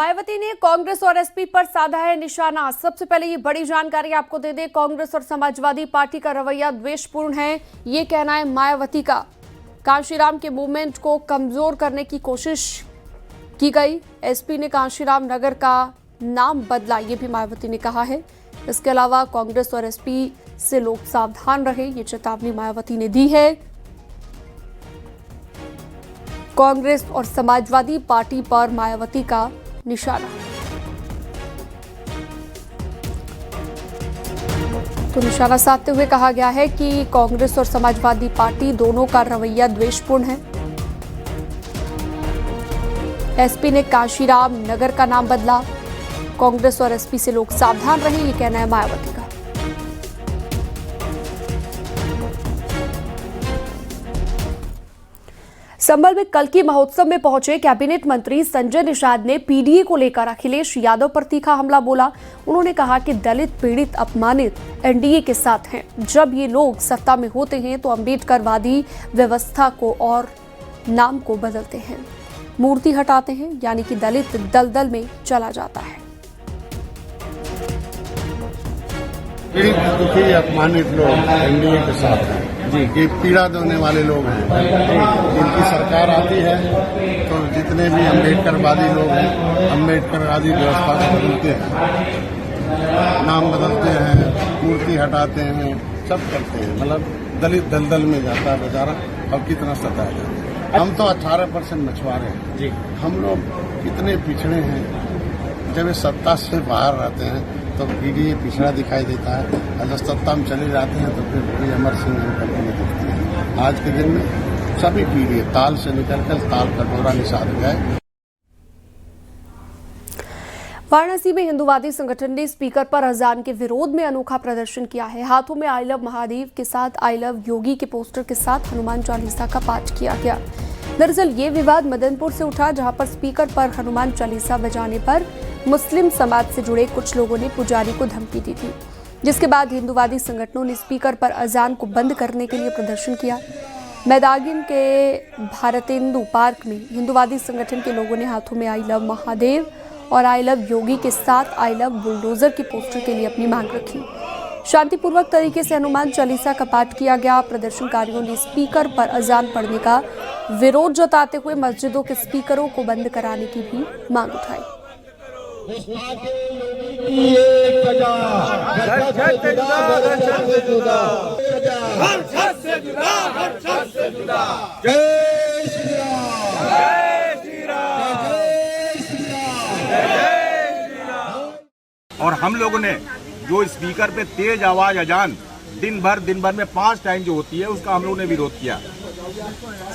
मायावती ने कांग्रेस और एसपी पर साधा है निशाना। सबसे पहले ये बड़ी जानकारी आपको दे दें, कांग्रेस और समाजवादी पार्टी का रवैया द्वेषपूर्ण है, ये कहना है मायावती का। कांशीराम के मूवमेंट को कमजोर करने की कोशिश की गई। एसपी ने कांशीराम नगर का नाम बदला, ये भी मायावती ने कहा है। इसके अलावा कांग्रेस और एसपी से लोग सावधान रहे, ये चेतावनी मायावती ने दी है। कांग्रेस और समाजवादी पार्टी पर मायावती का निशाना। तो निशाना साधते हुए कहा गया है कि कांग्रेस और समाजवादी पार्टी दोनों का रवैया द्वेषपूर्ण है। एसपी ने कांशीराम नगर का नाम बदला, कांग्रेस और एसपी से लोग सावधान रहे, ये कहना है मायावती का। संभल में कल्कि महोत्सव में पहुंचे कैबिनेट मंत्री संजय निषाद ने पीडीए को लेकर अखिलेश यादव पर तीखा हमला बोला। उन्होंने कहा कि दलित पीड़ित अपमानित एनडीए के साथ हैं। जब ये लोग सत्ता में होते हैं तो अम्बेडकरवादी व्यवस्था को और नाम को बदलते हैं, मूर्ति हटाते हैं, यानी कि दलित दलदल में चला जाता है। पीड़ित दुखी अपमानित लोग एनडीए के साथ हैं जी, ये पीड़ा देने वाले लोग हैं। जिनकी सरकार आती है तो जितने भी अम्बेडकरवादी लोग हैं, अम्बेडकरवादी व्यवस्था को बदलते हैं, नाम बदलते हैं, मूर्ति हटाते हैं, सब करते हैं। मतलब दलित दलदल में जाता है बेचारा, और कितना सताया जाता है। हम तो 18% मछुआरे हैं जी, हम लोग कितने पिछड़े हैं। जब ये सत्ता से बाहर रहते हैं तो पीडीए पिछड़ा दिखाई देता है, और जब सत्ता में चले जाते हैं तो फिर अमर सिंह निकलने दिखती है। आज के दिन में सभी पीडीए ताल से निकलकर ताल कटोरा निषाद गए। वाराणसी में हिंदूवादी संगठन ने स्पीकर पर अजान के विरोध में अनोखा प्रदर्शन किया है। हाथों में आई लव महादेव के साथ आई लव योगी के पोस्टर के साथ हनुमान चालीसा का पाठ किया गया। दरअसल ये विवाद मदनपुर से उठा, जहां पर स्पीकर पर हनुमान चालीसा बजाने पर मुस्लिम समाज से जुड़े कुछ लोगों ने पुजारी को धमकी दी थी, जिसके बाद हिंदूवादी संगठनों ने स्पीकर पर अजान को बंद करने के लिए प्रदर्शन किया। मैदागिन के भारतेंदु पार्क में हिंदूवादी संगठन के लोगों ने हाथों में आई लव महादेव और आई लव योगी के साथ आई लव बुलडोजर के पोस्टर के लिए अपनी मांग रखी। शांतिपूर्वक तरीके से हनुमान चालीसा का पाठ किया गया। प्रदर्शनकारियों ने स्पीकर पर अजान पढ़ने का विरोध जताते हुए मस्जिदों के स्पीकरों को बंद कराने की भी मांग उठाई। और हम लोगों ने जो स्पीकर पे तेज आवाज अजान दिन भर में 5 टाइम जो होती है, उसका हम लोगों ने विरोध किया।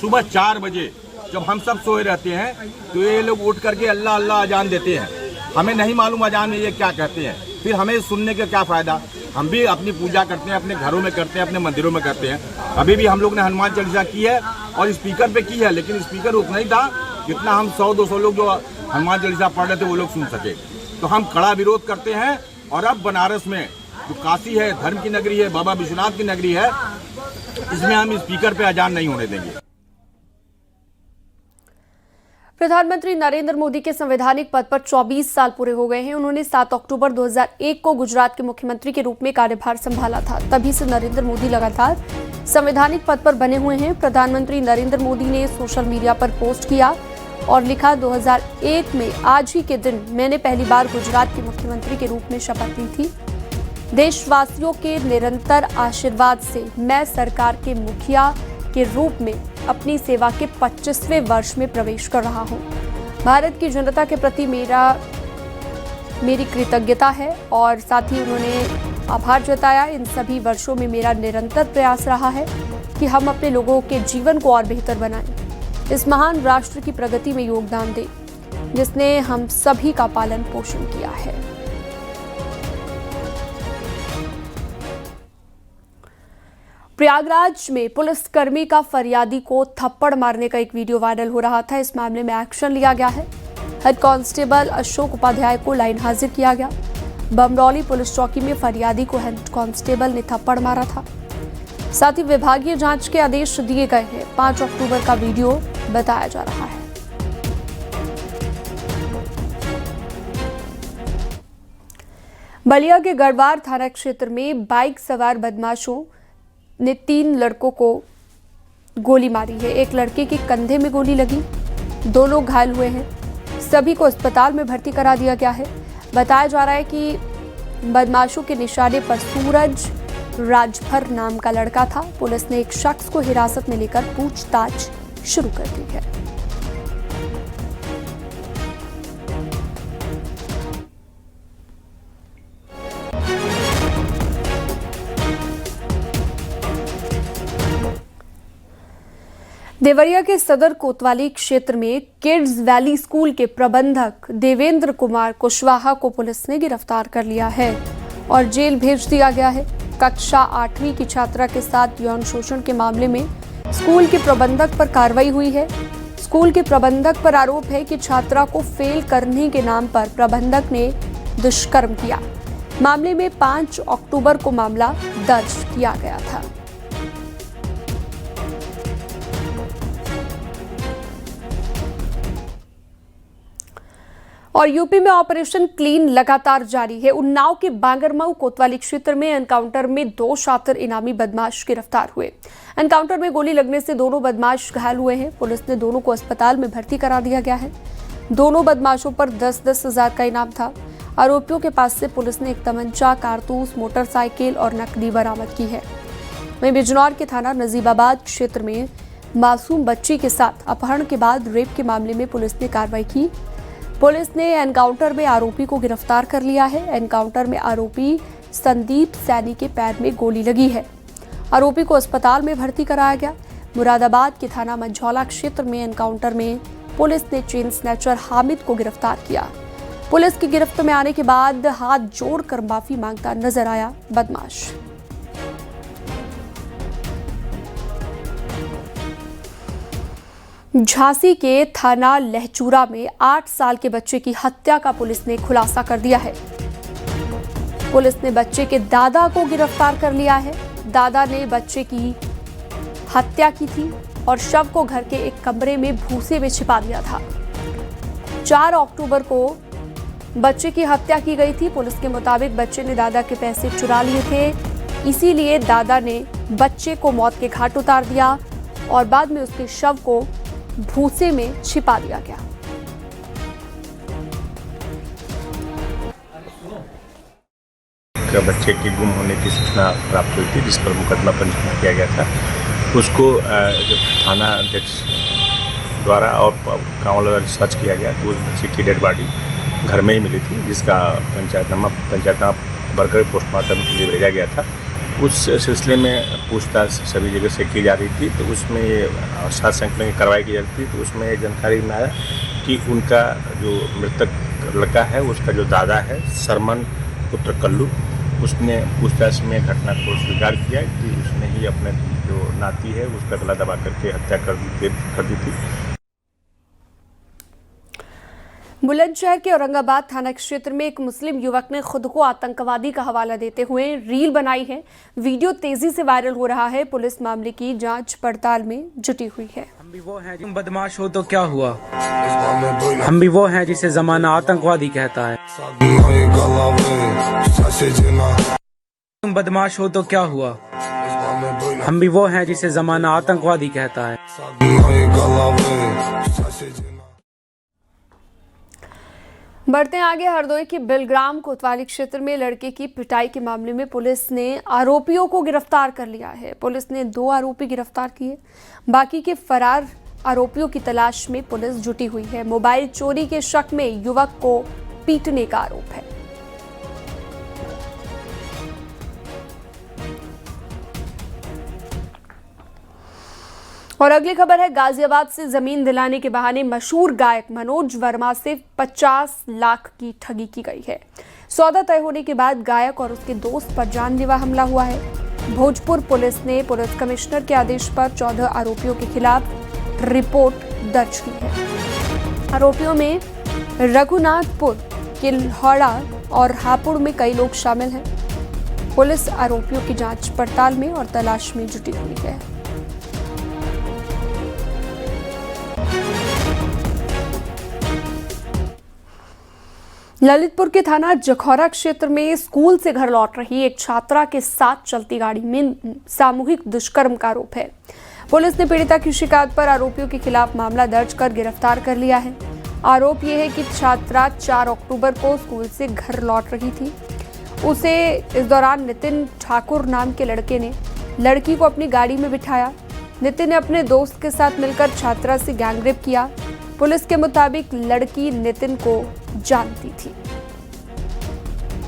सुबह 4 बजे जब हम सब सोए रहते हैं तो ये लोग उठ करके अल्लाह अल्लाह अजान देते हैं। हमें नहीं मालूम अजान में ये क्या कहते हैं, फिर हमें सुनने का क्या फायदा। हम भी अपनी पूजा करते हैं, अपने घरों में करते हैं, अपने मंदिरों में करते हैं। अभी भी हम लोग ने हनुमान चालीसा की है और स्पीकर पे की है, लेकिन स्पीकर उतना ही था जितना हम 100-200 लोग जो हनुमान चालीसा पढ़ रहे थे वो लोग सुन सके। तो हम कड़ा विरोध करते हैं। और अब बनारस में जो काशी है, धर्म की नगरी है, बाबा विश्वनाथ की नगरी है, इसमें हम स्पीकर पे अजान नहीं होने देंगे। प्रधानमंत्री नरेंद्र मोदी के संवैधानिक पद पर 24 साल पूरे हो गए हैं। उन्होंने 7 अक्टूबर 2001 को गुजरात के मुख्यमंत्री के रूप में कार्यभार संभाला था। तभी से नरेंद्र मोदी लगातार संवैधानिक पद पर बने हुए हैं। प्रधानमंत्री नरेंद्र मोदी ने सोशल मीडिया पर पोस्ट किया और लिखा, 2001 में आज ही के दिन मैंने पहली बार गुजरात के मुख्यमंत्री के रूप में शपथ ली थी। देशवासियों के निरंतर आशीर्वाद से मैं सरकार के मुखिया के रूप में अपनी सेवा के 25वें वर्ष में प्रवेश कर रहा हूं। भारत की जनता के प्रति मेरी कृतज्ञता है और साथ ही उन्होंने आभार जताया। इन सभी वर्षों में मेरा निरंतर प्रयास रहा है कि हम अपने लोगों के जीवन को और बेहतर बनाएं, इस महान राष्ट्र की प्रगति में योगदान दें, जिसने हम सभी का पालन पोषण किया है। प्रयागराज में पुलिसकर्मी का फरियादी को थप्पड़ मारने का एक वीडियो वायरल हो रहा था। इस मामले में एक्शन लिया गया है। हेड कांस्टेबल अशोक उपाध्याय को लाइन हाजिर किया गया। बमरौली पुलिस चौकी में फरियादी को हेड कांस्टेबल ने थप्पड़ मारा था। साथ ही विभागीय जांच के आदेश दिए गए हैं। 5 अक्टूबर का वीडियो बताया जा रहा है। बलिया के गढ़वार थाना क्षेत्र में बाइक सवार बदमाशों ने 3 लड़कों को गोली मारी है। एक लड़के के कंधे में गोली लगी, 2 लोग घायल हुए हैं। सभी को अस्पताल में भर्ती करा दिया गया है। बताया जा रहा है कि बदमाशों के निशाने पर सूरज राजभर नाम का लड़का था। पुलिस ने एक शख्स को हिरासत में लेकर पूछताछ शुरू कर दी है। देवरिया के सदर कोतवाली क्षेत्र में किड्स वैली स्कूल के प्रबंधक देवेंद्र कुमार कुशवाहा को पुलिस ने गिरफ्तार कर लिया है और जेल भेज दिया गया है। कक्षा 8वीं की छात्रा के साथ यौन शोषण के मामले में स्कूल के प्रबंधक पर कार्रवाई हुई है। स्कूल के प्रबंधक पर आरोप है कि छात्रा को फेल करने के नाम पर प्रबंधक ने दुष्कर्म किया। मामले में 5 अक्टूबर को मामला दर्ज किया गया था। और यूपी में ऑपरेशन क्लीन लगातार जारी है। उन्नाव के बांगरमऊ कोतवाली क्षेत्र में एनकाउंटर में 2 शातिर इनामी बदमाश गिरफ्तार हुए। एनकाउंटर में गोली लगने से दोनों बदमाश घायल हुए हैं। पुलिस ने दोनों को अस्पताल में भर्ती करा दिया गया है। दोनों बदमाशों पर 10-10 हजार का इनाम था। आरोपियों के पास से पुलिस ने एक तमंचा, कारतूस, मोटरसाइकिल और नकदी बरामद की है। वहीं बिजनौर के थाना नजीबाबाद क्षेत्र में मासूम बच्ची के साथ अपहरण के बाद रेप के मामले में पुलिस ने कार्रवाई की। पुलिस ने एनकाउंटर में आरोपी को गिरफ्तार कर लिया है। एनकाउंटर में आरोपी संदीप सैनी के पैर में गोली लगी है। आरोपी को अस्पताल में भर्ती कराया गया। मुरादाबाद के थाना मंझौला क्षेत्र में एनकाउंटर में पुलिस ने चेन स्नैचर हामिद को गिरफ्तार किया। पुलिस की गिरफ्त में आने के बाद हाथ जोड़कर माफी मांगता नजर आया बदमाश। झांसी के थाना लहचूरा में 8 साल के बच्चे की हत्या का पुलिस ने खुलासा कर दिया है। पुलिस ने बच्चे के दादा को गिरफ्तार कर लिया है। दादा ने बच्चे की हत्या की थी और शव को घर के एक कमरे में भूसे में छिपा दिया था। 4 अक्टूबर को बच्चे की हत्या की गई थी। पुलिस के मुताबिक बच्चे ने दादा के पैसे चुरा लिए थे, इसीलिए दादा ने बच्चे को मौत के घाट उतार दिया और बाद में उसके शव को भूसे में छिपा दिया गया। बच्चे के गुम होने की सूचना प्राप्त हुई थी, जिस पर मुकदमा पंजीकृत किया गया था। उसको जब थाना अध्यक्ष द्वारा और गाँव वालों सर्च किया गया तो उस बच्चे की डेड बॉडी घर में ही मिली थी, जिसका पंचायतनामा भरकर पोस्टमार्टम के लिए भेजा गया था। उस सिलसिले में पूछताछ सभी जगह से की जा रही थी, तो उसमें सात संख्या की कार्रवाई की जा रही थी। तो उसमें जानकारी में आया कि उनका जो मृतक लड़का है उसका जो दादा है सरमन पुत्र कल्लू, उसने पूछताछ में घटना को स्वीकार किया कि उसने ही अपने जो नाती है उसका गला दबा करके हत्या कर दी थी। बुलंदशहर के औरंगाबाद थाना क्षेत्र में एक मुस्लिम युवक ने खुद को आतंकवादी का हवाला देते हुए रील बनाई है। वीडियो तेजी से वायरल हो रहा है। पुलिस मामले की जांच पड़ताल में जुटी हुई है। हम भी वो हैं, तुम बदमाश हो तो क्या हुआ, हम भी वो हैं जिसे जमाना आतंकवादी कहता है। तुम बदमाश हो तो क्या हुआ, हम भी वो हैं जिसे जमाना आतंकवादी कहता है। बढ़ते आगे, हरदोई के बिलग्राम कोतवाली क्षेत्र में लड़के की पिटाई के मामले में पुलिस ने आरोपियों को गिरफ्तार कर लिया है। पुलिस ने 2 आरोपी गिरफ्तार किए। बाकी के फरार आरोपियों की तलाश में पुलिस जुटी हुई है। मोबाइल चोरी के शक में युवक को पीटने का आरोप है। और अगली खबर है, गाजियाबाद से जमीन दिलाने के बहाने मशहूर गायक मनोज वर्मा से 50 लाख की ठगी की गई है। सौदा तय होने के बाद गायक और उसके दोस्त पर जानलेवा हमला हुआ है। भोजपुर पुलिस ने पुलिस कमिश्नर के आदेश पर 14 आरोपियों के खिलाफ रिपोर्ट दर्ज की है। आरोपियों में रघुनाथपुर, किल्हौड़ा और हापुड़ में कई लोग शामिल हैं। पुलिस आरोपियों की जांच पड़ताल में और तलाश में जुटी हुई है। ललितपुर के थाना जखौरा क्षेत्र में स्कूल से घर लौट रही एक छात्रा के साथ चलती गाड़ी में सामूहिक दुष्कर्म का आरोप है। पुलिस ने पीड़िता की शिकायत पर आरोपियों के खिलाफ मामला दर्ज कर गिरफ्तार कर लिया है। आरोप यह है कि छात्रा 4 अक्टूबर को स्कूल से घर लौट रही थी। उसे इस दौरान नितिन ठाकुर नाम के लड़के ने लड़की को अपनी गाड़ी में बिठाया। नितिन ने अपने दोस्त के साथ मिलकर छात्रा से गैंगरेप किया। पुलिस के मुताबिक लड़की नितिन को जानती थी।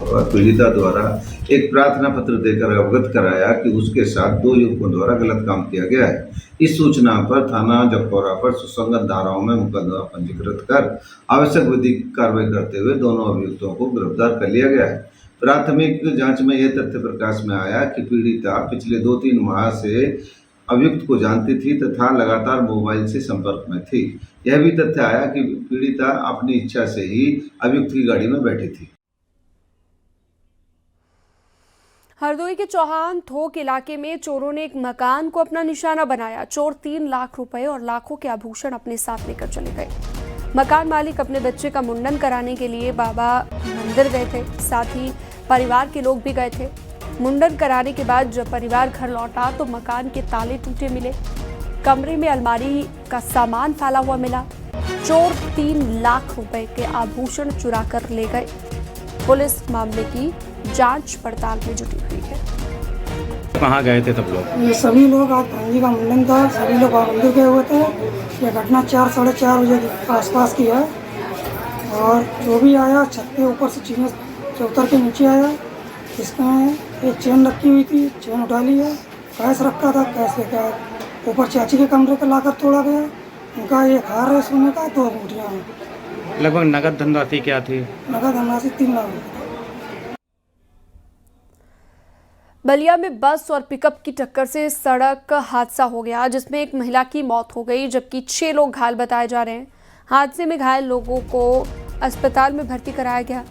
पीड़िता द्वारा एक प्रार्थना पत्र देकर अवगत कराया कि उसके साथ 2 युवकों द्वारा गलत काम किया गया है। इस सूचना पर थाना जखौरा पर सुसंगत धाराओं में मुकदमा पंजीकृत कर आवश्यक विधिक कार्रवाई करते हुए दोनों अभियुक्तों को गिरफ्तार कर लिया गया है। प्राथमिक जांच में यह तथ्य प्रकाश में आया कि पीड़िता पिछले 2-3 माह से अभियुक्त को जानती थी तथा लगातार मोबाइल से संपर्क में थी। यह भी तथ्य आया कि पीड़िता अपनी इच्छा से ही अभियुक्त की गाड़ी में बैठी थी। हरदोई के चौहान थोक इलाके में चोरों ने एक मकान को अपना निशाना बनाया। चोर 3 लाख रुपए और लाखों के आभूषण अपने साथ लेकर चले गए। मकान मालिक अपने बच्चे का मुंडन कराने के लिए बाबा मंदिर गए थे, साथ ही परिवार के लोग भी गए थे। मुंडन कराने के बाद जब परिवार घर लौटा तो मकान के ताले टूटे मिले। कमरे में अलमारी का सामान फैला हुआ मिला। चोर 3 लाख रुपए के आभूषण चुरा कर ले गए। पुलिस मामले की जांच पड़ताल में जुटी हुई है। कहाँ गए थे तब लोग? ये सभी लोग आज भांजी का मुंडन था, सभी लोग मंदिर गए हुए थे। ये घटना 4-4:30 बजे के आसपास की है और जो भी आया छत के ऊपर से चीने से उतर के नीचे आया। इसमें एक चेन रखी हुई थी, चेन उठा ली है। कैश रखा था, कैश लेकर आया। ऊपर चाची के कमरे पर लाकर तोड़ा गया। उनका एक हार है सोने का, 2 अंगूठियाँ हैं। लगभग नगद धनराशि क्या थी? नगद धनराशि 3 लाख रुपये। बलिया में बस और पिकअप की टक्कर से सड़क हादसा हो गया, जिसमें एक महिला की मौत हो गई जबकि 6 लोग घायल बताए जा रहे हैं। हादसे में घायल लोगों को अस्पताल में भर्ती कराया गया।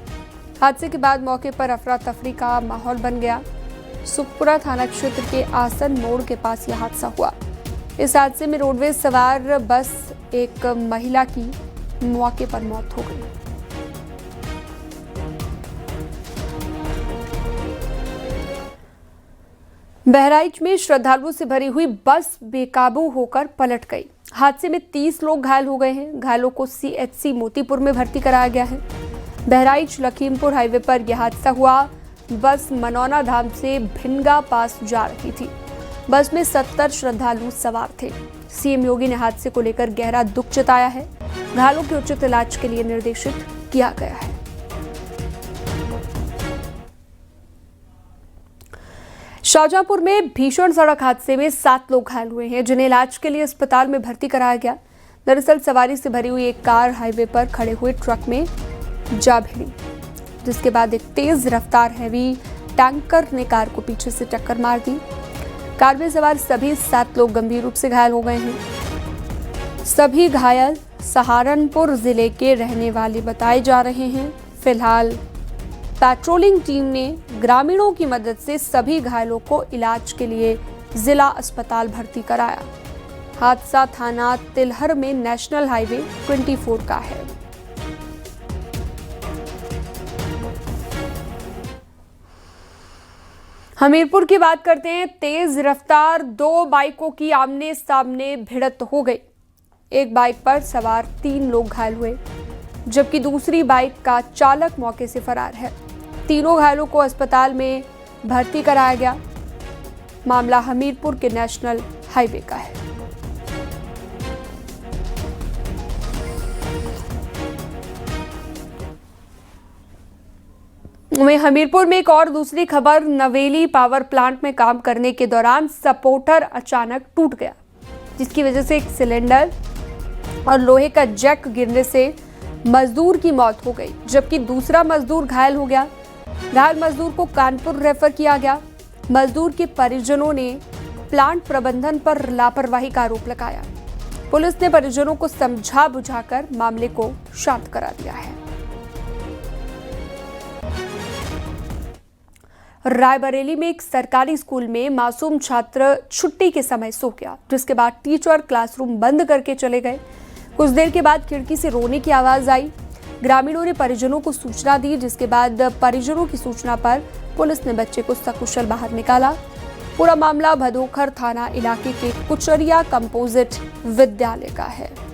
हादसे के बाद मौके पर अफरा तफरी का माहौल बन गया। सुखपुरा थाना क्षेत्र के आसन मोड़ के पास यह हादसा हुआ। इस हादसे में रोडवेज सवार बस एक महिला की मौके पर मौत हो गई। बहराइच में श्रद्धालुओं से भरी हुई बस बेकाबू होकर पलट गई। हादसे में 30 लोग घायल हो गए हैं। घायलों को CHC मोतीपुर में भर्ती कराया गया है। बहराइच लखीमपुर हाईवे पर यह हादसा हुआ। बस मनौना धाम से भिनगा पास जा रही थी। बस में 70 श्रद्धालु सवार थे। CM योगी ने हादसे को लेकर गहरा दुख जताया है। घायलों के उचित इलाज के लिए निर्देशित किया गया है। शाहजहांपुर में भीषण सड़क हादसे में 7 लोग घायल हुए हैं, जिन्हें इलाज के लिए अस्पताल में भर्ती कराया गया। दरअसल सवारी से भरी हुई एक कार हाईवे पर खड़े हुए ट्रक में जा भिड़ी, जिसके बाद एक तेज रफ्तार हैवी टैंकर ने कार को पीछे से टक्कर मार दी। कार में सवार सभी 7 लोग गंभीर रूप से घायल हो गए हैं। सभी घायल सहारनपुर जिले के रहने वाले बताए जा रहे हैं। फिलहाल पेट्रोलिंग टीम ने ग्रामीणों की मदद से सभी घायलों को इलाज के लिए जिला अस्पताल भर्ती कराया। हादसा थाना तिलहर में नेशनल हाईवे 24 का है। हमीरपुर की बात करते हैं। तेज रफ्तार 2 बाइकों की आमने सामने भिड़ंत हो गई। एक बाइक पर सवार 3 लोग घायल हुए, जबकि दूसरी बाइक का चालक मौके से फरार है। तीनों घायलों को अस्पताल में भर्ती कराया गया। मामला हमीरपुर के नेशनल हाईवे का है। वहीं हमीरपुर में एक और दूसरी खबर। नवेली पावर प्लांट में काम करने के दौरान सपोर्टर अचानक टूट गया, जिसकी वजह से एक सिलेंडर और लोहे का जैक गिरने से मजदूर की मौत हो गई, जबकि दूसरा मजदूर घायल हो गया। घायल मजदूर को कानपुर रेफर किया गया। मजदूर के परिजनों ने प्लांट प्रबंधन पर लापरवाही का आरोप लगाया। पुलिस ने परिजनों को समझा बुझाकर मामले को शांत करा दिया है। रायबरेली में एक सरकारी स्कूल में मासूम छात्र छुट्टी के समय सो गया, जिसके बाद टीचर क्लासरूम बंद करके चले गए। कुछ देर के बाद खिड़की से रोने की आवाज आई। ग्रामीणों ने परिजनों को सूचना दी, जिसके बाद परिजनों की सूचना पर पुलिस ने बच्चे को सकुशल बाहर निकाला। पूरा मामला भदोखर थाना इलाके के कुचरिया कंपोजिट विद्यालय का है।